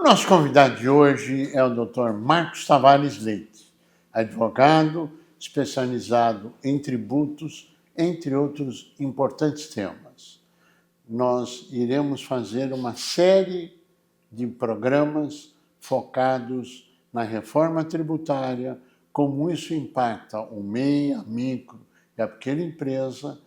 O nosso convidado de hoje é o Dr. Marcos Tavares Leite, advogado especializado em tributos, entre outros importantes temas. Nós iremos fazer uma série de programas focados na reforma tributária, como isso impacta o MEI, a micro e a pequena empresa,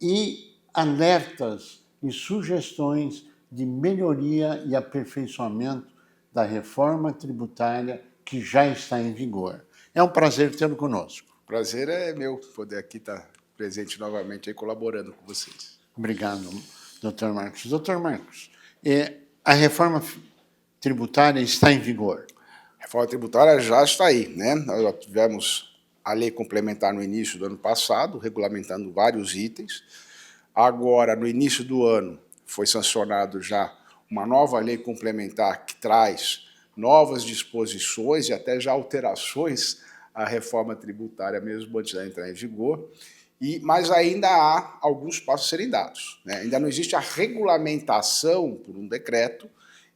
e alertas e sugestões de melhoria e aperfeiçoamento da reforma tributária que já está em vigor. É um prazer tê-lo conosco. Prazer é meu poder aqui estar presente novamente e colaborando com vocês. Obrigado, Dr. Marcos. Dr. Marcos, a reforma tributária está em vigor? A reforma tributária já está aí, né? Nós já tivemos a lei complementar no início do ano passado, regulamentando vários itens. Agora, no início do ano, foi sancionado já uma nova lei complementar que traz novas disposições e até já alterações à reforma tributária mesmo antes de entrar em vigor. Mas ainda há alguns passos a serem dados, né? Ainda não existe a regulamentação por um decreto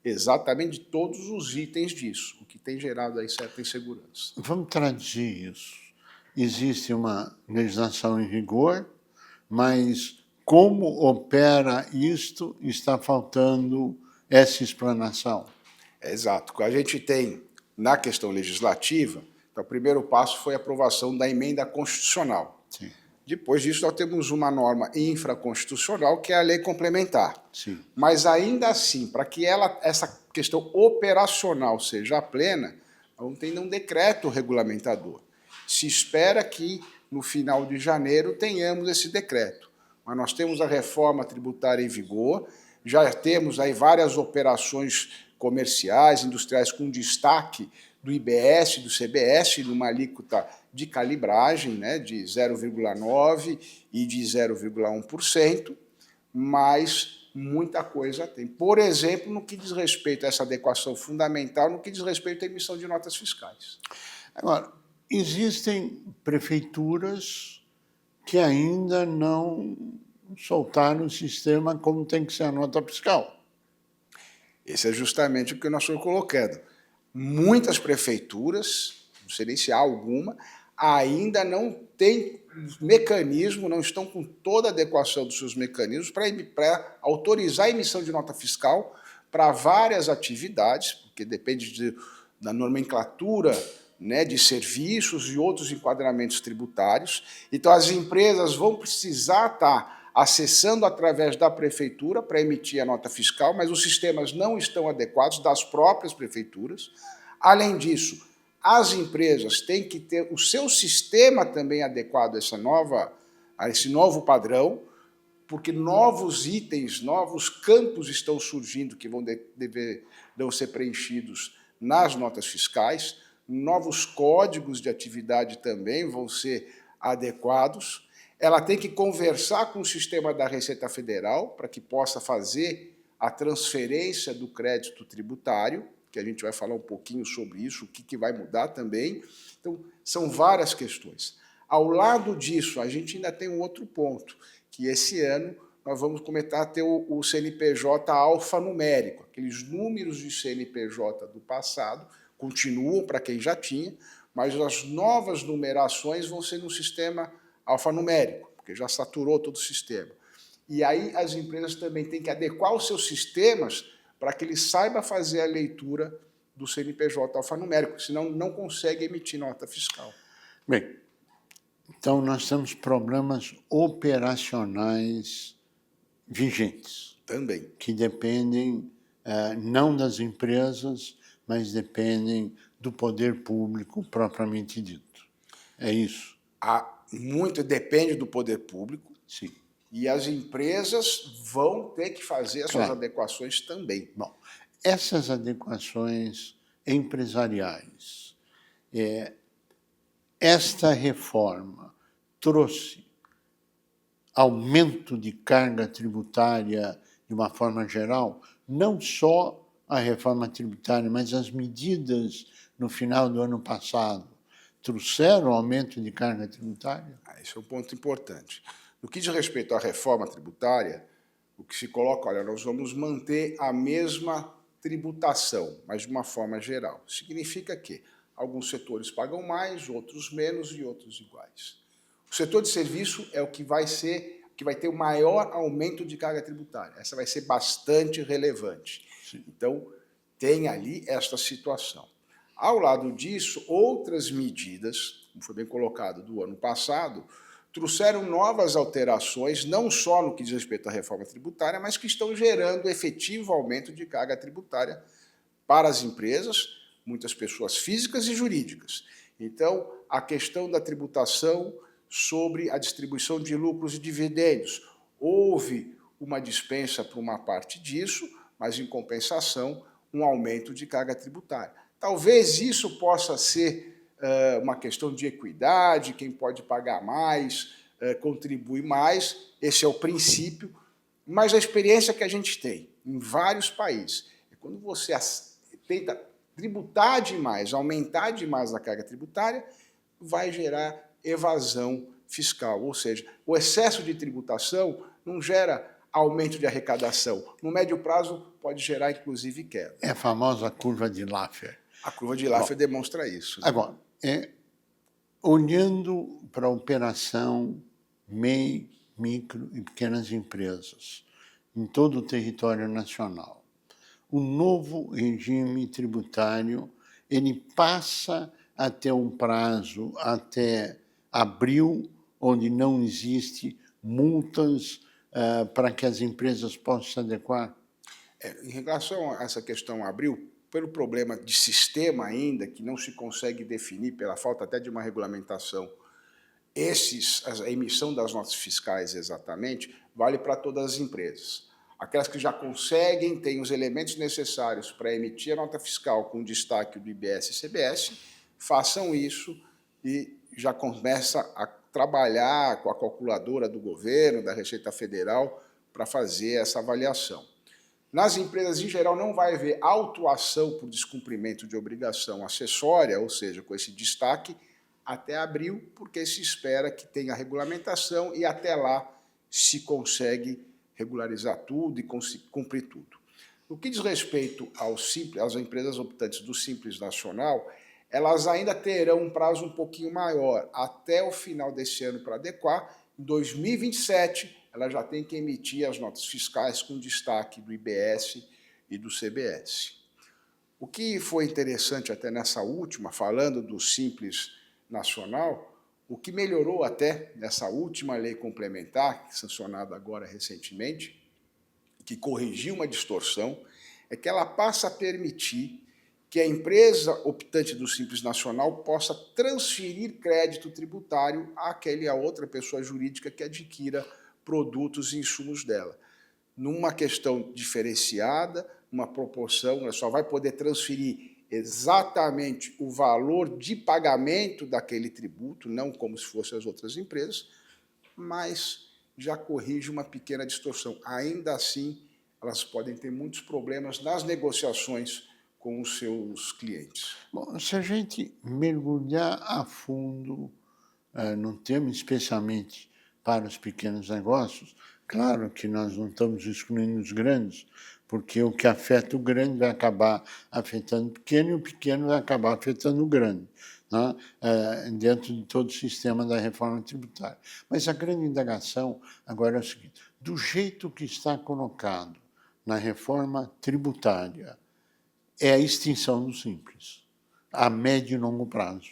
exatamente de todos os itens disso, o que tem gerado aí certa insegurança. Vamos traduzir isso. Existe uma legislação em vigor, mas como opera isto, está faltando essa explanação. Exato. O que a gente tem na questão legislativa, então, o primeiro passo foi a aprovação da emenda constitucional. Sim. Depois disso, nós temos uma norma infraconstitucional, que é a lei complementar. Sim. Mas, ainda assim, para que essa questão operacional seja plena, não tem um decreto regulamentador. Se espera que, no final de janeiro, tenhamos esse decreto. Mas nós temos a reforma tributária em vigor, já temos aí várias operações comerciais, industriais, com destaque do IBS, do CBS, numa alíquota de calibragem, né, de 0,9% e de 0,1%, mas muita coisa tem. Por exemplo, no que diz respeito a essa adequação fundamental, no que diz respeito à emissão de notas fiscais. Agora, existem prefeituras que ainda não soltaram o sistema como tem que ser a nota fiscal. Esse é justamente o que nós estamos colocando. Muitas prefeituras, não sei nem se há alguma, ainda não têm mecanismo, não estão com toda a adequação dos seus mecanismos para autorizar a emissão de nota fiscal para várias atividades, porque depende da nomenclatura, né, de serviços e outros enquadramentos tributários. Então, as empresas vão precisar estar acessando através da prefeitura para emitir a nota fiscal, mas os sistemas não estão adequados das próprias prefeituras. Além disso, as empresas têm que ter o seu sistema também adequado a esse novo padrão, porque novos itens, novos campos estão surgindo que deverão ser preenchidos nas notas fiscais, novos códigos de atividade também vão ser adequados. Ela tem que conversar com o sistema da Receita Federal para que possa fazer a transferência do crédito tributário, que a gente vai falar um pouquinho sobre isso, o que vai mudar também. Então, são várias questões. Ao lado disso, a gente ainda tem um outro ponto, que esse ano nós vamos começar a ter o CNPJ alfanumérico. Aqueles números de CNPJ do passado continuam para quem já tinha, mas as novas numerações vão ser no sistema alfanumérico, porque já saturou todo o sistema. E aí as empresas também têm que adequar os seus sistemas para que ele saiba fazer a leitura do CNPJ alfanumérico, senão não consegue emitir nota fiscal. Bem, então nós temos problemas operacionais vigentes. Também. Que dependem não das empresas, mas dependem do poder público propriamente dito. É isso? Muito depende do poder público. Sim. E as empresas vão ter que fazer as suas adequações também. Bom, essas adequações empresariais, esta reforma trouxe aumento de carga tributária de uma forma geral, não só a reforma tributária, mas as medidas no final do ano passado trouxeram aumento de carga tributária? Esse é um ponto importante. No que diz respeito à reforma tributária, o que se coloca, olha, nós vamos manter a mesma tributação, mas de uma forma geral. Significa que alguns setores pagam mais, outros menos e outros iguais. O setor de serviço é o que vai ter o maior aumento de carga tributária. Essa vai ser bastante relevante. Sim. Então, tem ali esta situação. Ao lado disso, outras medidas, como foi bem colocado do ano passado, trouxeram novas alterações, não só no que diz respeito à reforma tributária, mas que estão gerando efetivo aumento de carga tributária para as empresas, muitas pessoas físicas e jurídicas. Então, a questão da tributação sobre a distribuição de lucros e dividendos. Houve uma dispensa para uma parte disso, mas, em compensação, um aumento de carga tributária. Talvez isso possa ser uma questão de equidade, quem pode pagar mais, contribui mais, esse é o princípio, mas a experiência que a gente tem em vários países é quando você tenta tributar demais, aumentar demais a carga tributária, vai gerar evasão fiscal, ou seja, o excesso de tributação não gera aumento de arrecadação. No médio prazo, pode gerar, inclusive, queda. É a famosa curva de Laffer. A curva de Laffer demonstra isso. Né? Agora, olhando para a operação MEI, micro e pequenas empresas em todo o território nacional, o novo regime tributário ele passa a ter um prazo até abril, onde não existe multas para que as empresas possam se adequar? Em relação a essa questão abril, pelo problema de sistema ainda, que não se consegue definir, pela falta até de uma regulamentação, a emissão das notas fiscais exatamente, vale para todas as empresas. Aquelas que já conseguem, têm os elementos necessários para emitir a nota fiscal com destaque do IBS e CBS, façam isso e já começa a trabalhar com a calculadora do governo, da Receita Federal, para fazer essa avaliação. Nas empresas, em geral, não vai haver autuação por descumprimento de obrigação acessória, ou seja, com esse destaque, até abril, porque se espera que tenha regulamentação e até lá se consegue regularizar tudo e cumprir tudo. No que diz respeito às empresas optantes do Simples Nacional, elas ainda terão um prazo um pouquinho maior, até o final desse ano para adequar. Em 2027, ela já tem que emitir as notas fiscais com destaque do IBS e do CBS. O que foi interessante até nessa última, falando do Simples Nacional, o que melhorou até nessa última lei complementar, sancionada agora recentemente, que corrigiu uma distorção, é que ela passa a permitir que a empresa optante do Simples Nacional possa transferir crédito tributário a outra pessoa jurídica que adquira produtos e insumos dela. Numa questão diferenciada, uma proporção, ela só vai poder transferir exatamente o valor de pagamento daquele tributo, não como se fossem as outras empresas, mas já corrige uma pequena distorção. Ainda assim, elas podem ter muitos problemas nas negociações com os seus clientes. Bom, se a gente mergulhar a fundo no tema, especialmente para os pequenos negócios, claro que nós não estamos excluindo os grandes, porque o que afeta o grande vai acabar afetando o pequeno e o pequeno vai acabar afetando o grande, né? Dentro de todo o sistema da reforma tributária. Mas a grande indagação agora é o seguinte: do jeito que está colocado na reforma tributária, é a extinção do Simples, a médio e longo prazo.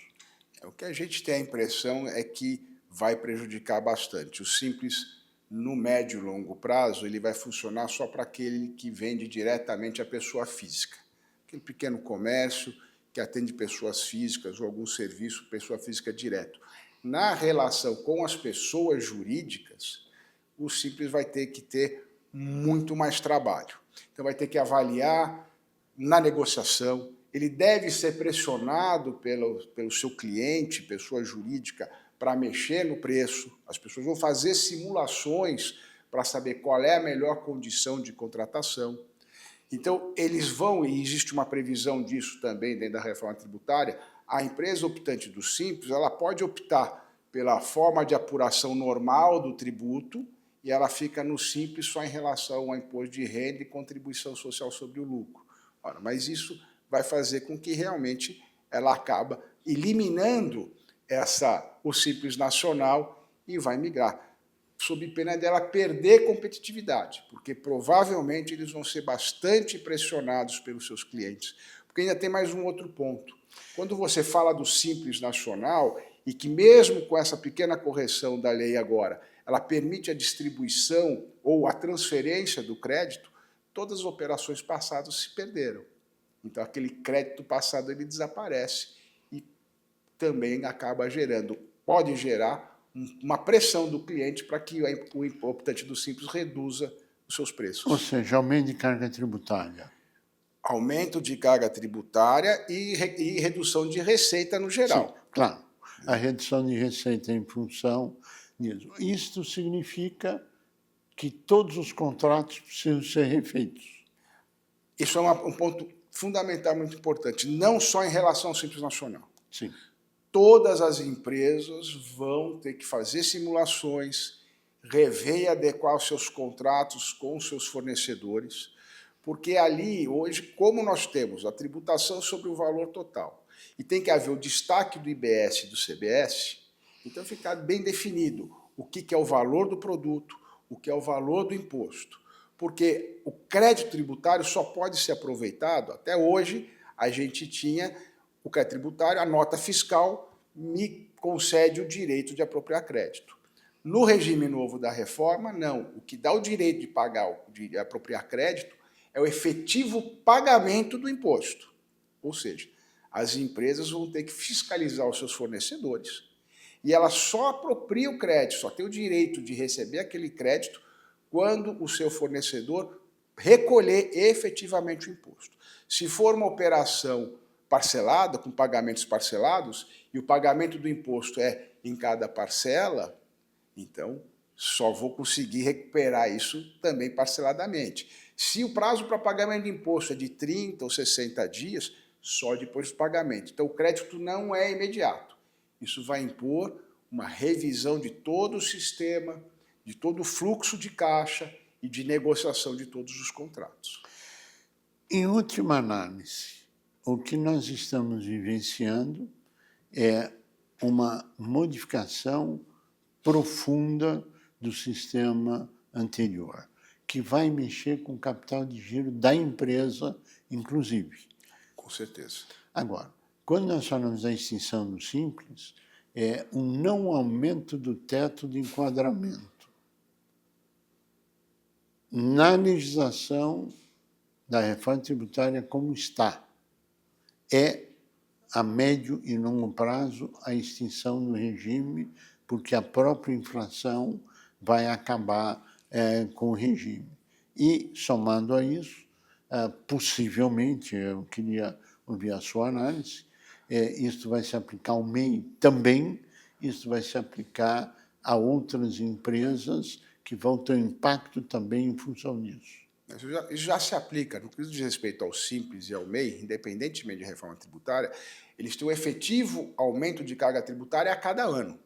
O que a gente tem a impressão é que vai prejudicar bastante. O Simples, no médio e longo prazo, ele vai funcionar só para aquele que vende diretamente à pessoa física. Aquele pequeno comércio que atende pessoas físicas ou algum serviço, pessoa física direto. Na relação com as pessoas jurídicas, o Simples vai ter que ter muito mais trabalho. Então vai ter que avaliar na negociação, ele deve ser pressionado pelo seu cliente, pessoa jurídica, para mexer no preço. As pessoas vão fazer simulações para saber qual é a melhor condição de contratação. Então, eles vão, e existe uma previsão disso também dentro da reforma tributária, a empresa optante do Simples, ela pode optar pela forma de apuração normal do tributo e ela fica no Simples só em relação ao imposto de renda e contribuição social sobre o lucro. Ora, mas isso vai fazer com que realmente ela acaba eliminando o Simples Nacional e vai migrar, sob pena dela perder competitividade, porque provavelmente eles vão ser bastante pressionados pelos seus clientes. Porque ainda tem mais um outro ponto. Quando você fala do Simples Nacional, e que mesmo com essa pequena correção da lei agora, ela permite a distribuição ou a transferência do crédito, todas as operações passadas se perderam. Então, aquele crédito passado ele desaparece e também acaba gerando, pode gerar uma pressão do cliente para que o optante do Simples reduza os seus preços. Ou seja, aumento de carga tributária. Aumento de carga tributária e redução de receita no geral. Sim, claro. A redução de receita em função disso. Isto significa que todos os contratos precisam ser refeitos. Isso é um ponto fundamental, muito importante, não só em relação ao Simples Nacional. Sim. Todas as empresas vão ter que fazer simulações, rever e adequar os seus contratos com os seus fornecedores, porque ali, hoje, como nós temos a tributação sobre o valor total e tem que haver o destaque do IBS e do CBS, então fica bem definido o que é o valor do produto, o que é o valor do imposto. Porque o crédito tributário só pode ser aproveitado, até hoje a gente tinha o crédito tributário, a nota fiscal me concede o direito de apropriar crédito. No regime novo da reforma, não. O que dá o direito de pagar, de apropriar crédito, é o efetivo pagamento do imposto. Ou seja, as empresas vão ter que fiscalizar os seus fornecedores e elas só apropriam o crédito, só tem o direito de receber aquele crédito quando o seu fornecedor recolher efetivamente o imposto. Se for uma operação parcelada, com pagamentos parcelados, e o pagamento do imposto é em cada parcela, então só vou conseguir recuperar isso também parceladamente. Se o prazo para pagamento de imposto é de 30 ou 60 dias, só depois do pagamento. Então o crédito não é imediato. Isso vai impor uma revisão de todo o sistema, de todo o fluxo de caixa e de negociação de todos os contratos. Em última análise, o que nós estamos vivenciando é uma modificação profunda do sistema anterior, que vai mexer com o capital de giro da empresa, inclusive. Com certeza. Agora, quando nós falamos da extinção do Simples, é um não aumento do teto de enquadramento. Na legislação da reforma tributária como está, é a médio e longo prazo a extinção do regime, porque a própria inflação vai acabar com o regime. E, somando a isso, possivelmente, eu queria ouvir a sua análise, isso vai se aplicar ao MEI também, isso vai se aplicar a outras empresas que vão ter impacto também em função disso. Isso já se aplica, no que diz respeito ao Simples e ao MEI, independentemente de reforma tributária, eles têm um efetivo aumento de carga tributária a cada ano.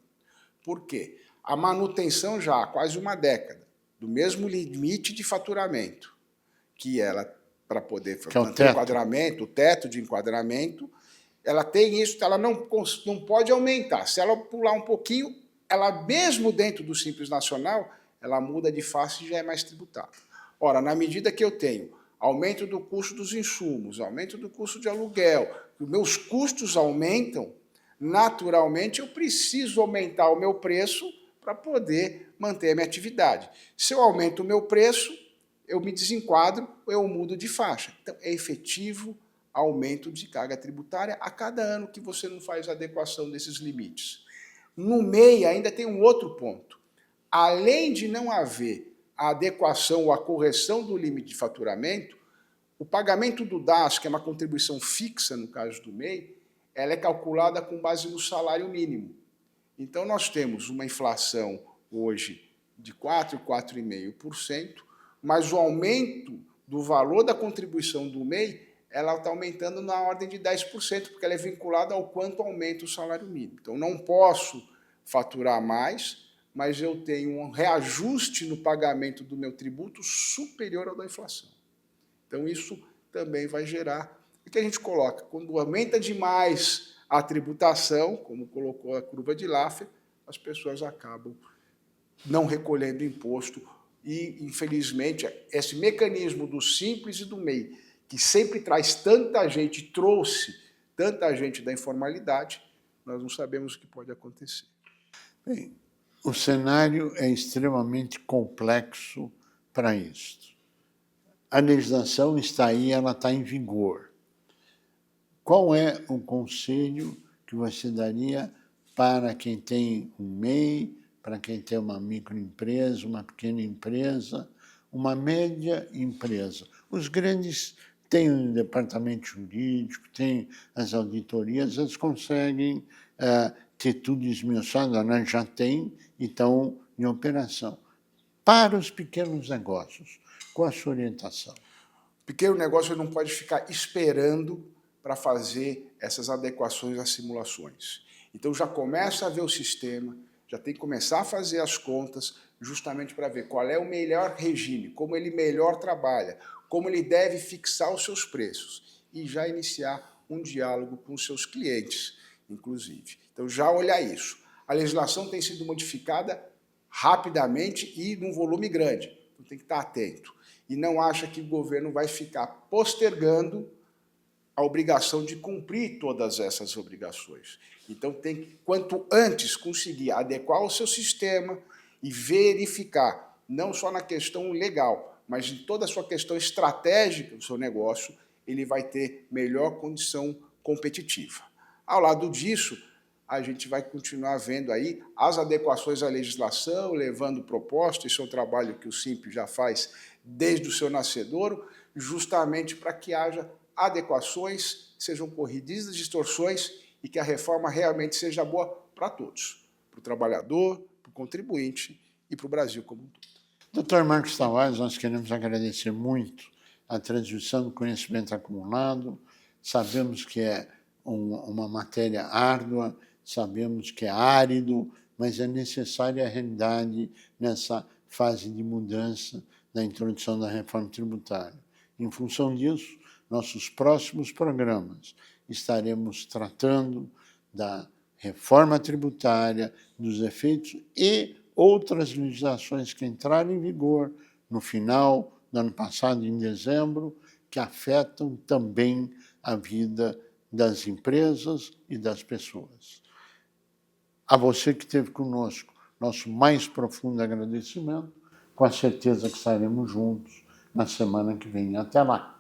Por quê? A manutenção já há quase uma década do mesmo limite de faturamento, que ela, para poder manter o enquadramento, o teto de enquadramento, ela tem isso, ela não pode aumentar. Se ela pular um pouquinho, ela mesmo dentro do Simples Nacional, ela muda de face e já é mais tributada. Ora, na medida que eu tenho aumento do custo dos insumos, aumento do custo de aluguel, os meus custos aumentam, naturalmente eu preciso aumentar o meu preço para poder manter a minha atividade. Se eu aumento o meu preço, eu me desenquadro ou eu mudo de faixa. Então, é efetivo aumento de carga tributária a cada ano que você não faz a adequação desses limites. No MEI ainda tem um outro ponto. Além de não haver a adequação ou a correção do limite de faturamento, o pagamento do DAS, que é uma contribuição fixa no caso do MEI, ela é calculada com base no salário mínimo. Então, nós temos uma inflação hoje de 4%, 4,5%, mas o aumento do valor da contribuição do MEI, ela está aumentando na ordem de 10%, porque ela é vinculada ao quanto aumenta o salário mínimo. Então, não posso faturar mais, mas eu tenho um reajuste no pagamento do meu tributo superior ao da inflação. Então, isso também vai gerar. O que a gente coloca? Quando aumenta demais a tributação, como colocou a curva de Laffer, as pessoas acabam não recolhendo imposto e, infelizmente, esse mecanismo do Simples e do MEI, que sempre traz tanta gente, trouxe tanta gente da informalidade, nós não sabemos o que pode acontecer. Bem, o cenário é extremamente complexo para isso. A legislação está aí, ela está em vigor. Qual é o conselho que você daria para quem tem um MEI, para quem tem uma microempresa, uma pequena empresa, uma média empresa? Os grandes têm um departamento jurídico, têm as auditorias, eles conseguem ter tudo esmiuçado, nós já tem, então, em operação. Para os pequenos negócios, qual a sua orientação? O pequeno negócio não pode ficar esperando para fazer essas adequações às simulações. Então já começa a ver o sistema, já tem que começar a fazer as contas, justamente para ver qual é o melhor regime, como ele melhor trabalha, como ele deve fixar os seus preços e já iniciar um diálogo com os seus clientes, inclusive. Então já olhar isso. A legislação tem sido modificada rapidamente e num volume grande, então tem que estar atento. E não acha que o governo vai ficar postergando a obrigação de cumprir todas essas obrigações. Então, tem que, quanto antes, conseguir adequar o seu sistema e verificar, não só na questão legal, mas em toda a sua questão estratégica do seu negócio, ele vai ter melhor condição competitiva. Ao lado disso, a gente vai continuar vendo aí as adequações à legislação, levando propostas, esse é o trabalho que o Simples já faz desde o seu nascedouro, justamente para que haja adequações, sejam corrigidas distorções e que a reforma realmente seja boa para todos, para o trabalhador, para o contribuinte e para o Brasil como um todo. Doutor Marcos Tavares, nós queremos agradecer muito a transmissão do conhecimento acumulado. Sabemos que é uma matéria árdua, sabemos que é árido, mas é necessária a realidade nessa fase de mudança da introdução da reforma tributária. Em função disso, nossos próximos programas estaremos tratando da reforma tributária, dos efeitos e outras legislações que entraram em vigor no final do ano passado, em dezembro, que afetam também a vida das empresas e das pessoas. A você que esteve conosco, nosso mais profundo agradecimento, com a certeza que estaremos juntos na semana que vem. Até lá!